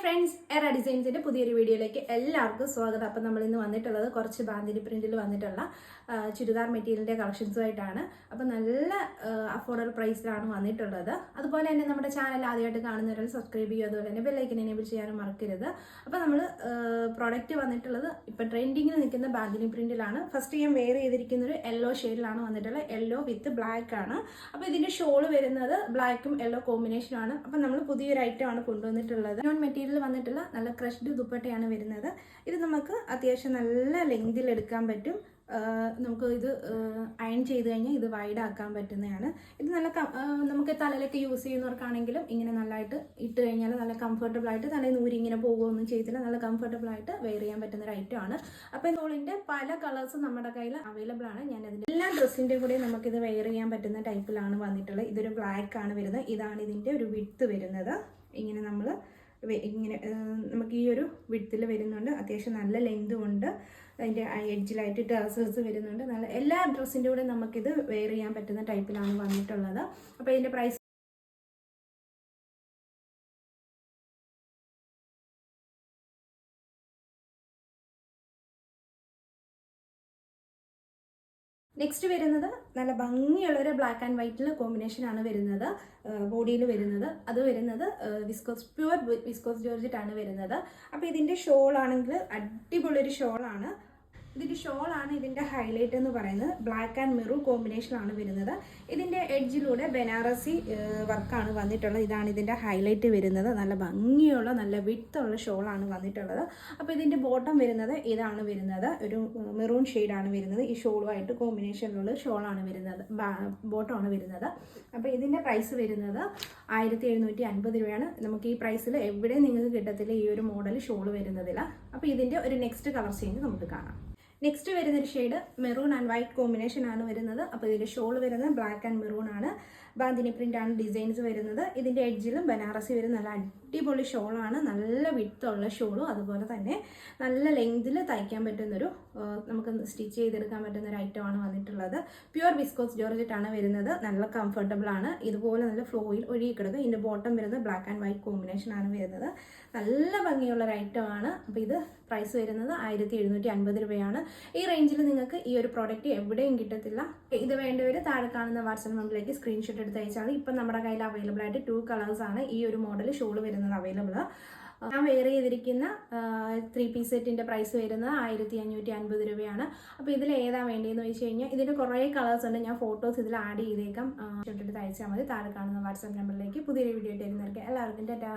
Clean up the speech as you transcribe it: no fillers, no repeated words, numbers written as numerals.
Friends, എറ ഡിസൈൻസിന്റെ പുതിയൊരു വീഡിയോയിലേക്ക് എല്ലാവർക്കും സ്വാഗതം. അപ്പം നമ്മൾ ഇന്ന് വന്നിട്ടുള്ളത് കുറച്ച് ബാന്തിനി പ്രിന്റിൽ വന്നിട്ടുള്ള ചുരിദാർ മെറ്റീരിയലിന്റെ കളക്ഷൻസുമായിട്ടാണ്. അപ്പം നല്ല അഫോർഡബിൾ പ്രൈസിലാണ് വന്നിട്ടുള്ളത്. അതുപോലെ തന്നെ നമ്മുടെ ചാനൽ ആദ്യമായിട്ട് കാണുന്നവരാൽ സബ്സ്ക്രൈബ് ചെയ്യുക, അതുപോലെ തന്നെ ബെല്ലൈക്കൻ എനേബിൾ ചെയ്യാനും മറക്കരുത്. അപ്പം നമ്മൾ പ്രോഡക്റ്റ് വന്നിട്ടുള്ളത് ഇപ്പം ട്രെൻഡിങ്ങിൽ നിൽക്കുന്ന ബാന്തിനി പ്രിന്റിലാണ്. ഫസ്റ്റ് ഞാൻ വെയർ ചെയ്തിരിക്കുന്ന ഒരു യെല്ലോ ഷെയ്ഡിലാണ് വന്നിട്ടുള്ളത്. യെല്ലോ വിത്ത് ബ്ലാക്ക് ആണ്. അപ്പോൾ ഇതിന്റെ ഷോള് വരുന്നത് ബ്ലാക്കും യെല്ലോ കോമ്പിനേഷനാണ്. അപ്പം നമ്മൾ പുതിയൊരു ഐറ്റം ആണ് കൊണ്ടുവന്നിട്ടുള്ളത്. നോൺ മെറ്റീരിയൽ വന്നിട്ടുള്ള നല്ല ക്രഷ്ഡ് ദുപ്പട്ടയാണ് വരുന്നത്. ഇത് നമുക്ക് അത്യാവശ്യം നല്ല ലെങ്തിൽ എടുക്കാൻ പറ്റും. നമുക്ക് ഇത് അയൺ ചെയ്ത് കഴിഞ്ഞാൽ ഇത് വൈഡ് ആക്കാൻ പറ്റുന്നതാണ്. ഇത് നല്ല നമുക്ക് തലയിലൊക്കെ യൂസ് ചെയ്യുന്നവർക്കാണെങ്കിലും ഇങ്ങനെ നല്ലതായിട്ട് ഇട്ട് കഴിഞ്ഞാൽ നല്ല കംഫർട്ടബിൾ ആയിട്ട് തലയിൽ നൂരി ഇങ്ങനെ പോകുകയൊന്നും ചെയ്തില്ല, നല്ല കംഫർട്ടബിൾ ആയിട്ട് വെയർ ചെയ്യാൻ പറ്റുന്ന ഒരു ഐറ്റം ആണ്. അപ്പോൾ ഇതിന്റെ പല കളേഴ്സും നമ്മുടെ കയ്യിൽ അവൈലബിൾ ആണ്. ഞാൻ അതിൻ്റെ എല്ലാ ഡ്രസ്സിൻ്റെ കൂടെ നമുക്കിത് വെയർ ചെയ്യാൻ പറ്റുന്ന ടൈപ്പിലാണ് വന്നിട്ടുള്ളത്. ഇതൊരു ബ്ലാക്ക് ആണ് വരുന്നത്. ഇതാണ് ഇതിൻ്റെ ഒരു വിഡ്ത്ത് വരുന്നത്. ഇങ്ങനെ നമ്മൾ ഇങ്ങനെ നമുക്ക് ഈ ഒരു വിഡ്ത്തിൽ വരുന്നുണ്ട്. അത്യാവശ്യം നല്ല ലെങ്തും ഉണ്ട്. അതിൻ്റെ എഡ്ജിലായിട്ട് ടേസേഴ്സ് വരുന്നുണ്ട്. നല്ല എല്ലാ ഡ്രസ്സിൻ്റെ കൂടെ നമുക്കിത് വെയർ ചെയ്യാൻ പറ്റുന്ന ടൈപ്പിലാണ് വന്നിട്ടുള്ളത്. അപ്പോൾ ഇതിൻ്റെ പ്രൈസ് നെക്സ്റ്റ് വരുന്നത് നല്ല ഭംഗിയുള്ളൊരു ബ്ലാക്ക് ആൻഡ് വൈറ്റിൽ കോമ്പിനേഷനാണ് വരുന്നത്. ബോഡിയിൽ വരുന്നത് അത് വരുന്നത് പ്യുവർ വിസ്കോസ് ജോർജറ്റ് ആണ് വരുന്നത്. അപ്പോൾ ഇതിൻ്റെ ഷോൾ ആണെങ്കിൽ അടിപൊളിയൊരു ഷോളാണ്. ഇതിൻ്റെ ഷോളാണ് ഇതിൻ്റെ ഹൈലൈറ്റ് എന്ന് പറയുന്നത്. ബ്ലാക്ക് ആൻഡ് മെറൂൺ കോമ്പിനേഷനാണ് വരുന്നത്. ഇതിൻ്റെ എഡ്ജിലൂടെ ബനാറസി വർക്കാണ് വന്നിട്ടുള്ളത്. ഇതാണ് ഇതിൻ്റെ ഹൈലൈറ്റ് വരുന്നത്. നല്ല ഭംഗിയുള്ള നല്ല വിഡ്ത്തുള്ള ഷോളാണ് വന്നിട്ടുള്ളത്. അപ്പോൾ ഇതിൻ്റെ ബോട്ടം വരുന്നത് ഇതാണ് വരുന്നത്. ഒരു മെറൂൺ ഷെയ്ഡാണ് വരുന്നത്. ഈ ഷോളുമായിട്ട് കോമ്പിനേഷനിലുള്ള ഷോളാണ് വരുന്നത്, ബോട്ടമാണ് വരുന്നത്. അപ്പോൾ ഇതിൻ്റെ പ്രൈസ് വരുന്നത് 1750 രൂപയാണ്. നമുക്ക് ഈ പ്രൈസിൽ എവിടെയും നിങ്ങൾക്ക് കിട്ടത്തില്ല ഈ ഒരു മോഡൽ ഷോൾ വരുന്നതില്ല. അപ്പോൾ ഇതിൻ്റെ ഒരു നെക്സ്റ്റ് കളർ ചേഞ്ച് നമുക്ക് കാണാം. നെക്സ്റ്റ് വരുന്നൊരു shade maroon and white combination ആണ് വരുന്നത്. അപ്പോൾ ഇതിൻ്റെ ഷോൾ വരുന്നത് ബ്ലാക്ക് ആൻഡ് മെറൂൺ ആണ്. ബാന്തിനി പ്രിൻ്റ് ആണ് ഡിസൈൻസ് വരുന്നത്. ഇതിൻ്റെ എഡ്ജിലും ബനാറസി വരുന്ന നല്ല അടിപൊളി ഷോളാണ്. നല്ല വിഡ്ത്തുള്ള ഷോളും അതുപോലെ തന്നെ നല്ല ലെങ്തിൽ തയ്ക്കാൻ പറ്റുന്നൊരു നമുക്ക് സ്റ്റിച്ച് ചെയ്തെടുക്കാൻ പറ്റുന്ന ഒരു ഐറ്റമാണ് വന്നിട്ടുള്ളത്. പ്യുവർ വിസ്കോസ് ജോർജറ്റ് ആണ് വരുന്നത്. നല്ല കംഫർട്ടബിൾ ആണ്. ഇതുപോലെ നല്ല ഫ്ലോയിൽ ഒഴുകിക്കിടക്കും. ഇതിൻ്റെ ബോട്ടം വരുന്നത് ബ്ലാക്ക് ആൻഡ് വൈറ്റ് കോമ്പിനേഷൻ ആണ് വരുന്നത്. നല്ല ഭംഗിയുള്ള ഒരു ഐറ്റമാണ്. അപ്പോൾ ഇത് പ്രൈസ് വരുന്നത് 1750 രൂപയാണ്. ഈ റേഞ്ചിൽ നിങ്ങൾക്ക് ഈ ഒരു പ്രോഡക്റ്റ് എവിടെയും കിട്ടത്തില്ല. ഇത് വേണ്ടവർ താഴെ കാണുന്ന വാട്സ്ആപ്പ് നമ്പറിലേക്ക് സ്ക്രീൻഷോട്ട് എടുത്ത് അയച്ചാൽ ഇപ്പം നമ്മുടെ കയ്യിൽ അവൈലബിൾ ആയിട്ട് 2 കളേഴ്സാണ് ഈ ഒരു മോഡൽ ഷോൾ വരുന്നത് അവൈലബിൾ. ഞാൻ വെയർ ചെയ്തിരിക്കുന്ന 3 പീസ് സെറ്റിൻ്റെ പ്രൈസ് വരുന്നത് 1550 രൂപയാണ്. അപ്പോൾ ഇതിൽ ഏതാ വേണ്ടിയെന്ന് വെച്ച് കഴിഞ്ഞാൽ ഇതിൻ്റെ കുറേ കളേഴ്സ് ഉണ്ട്. ഞാൻ ഫോട്ടോസ് ഇതിൽ ആഡ് ചെയ്തേക്കാം. എടുത്ത് അയച്ചാൽ മതി. താഴെ കാണുന്ന വാട്സ്ആപ്പ് നമ്പറിലേക്ക്. പുതിയൊരു വീഡിയോ ആയിട്ട് വരുന്നവർക്ക് എല്ലാവർക്കും ടാറ്റാ.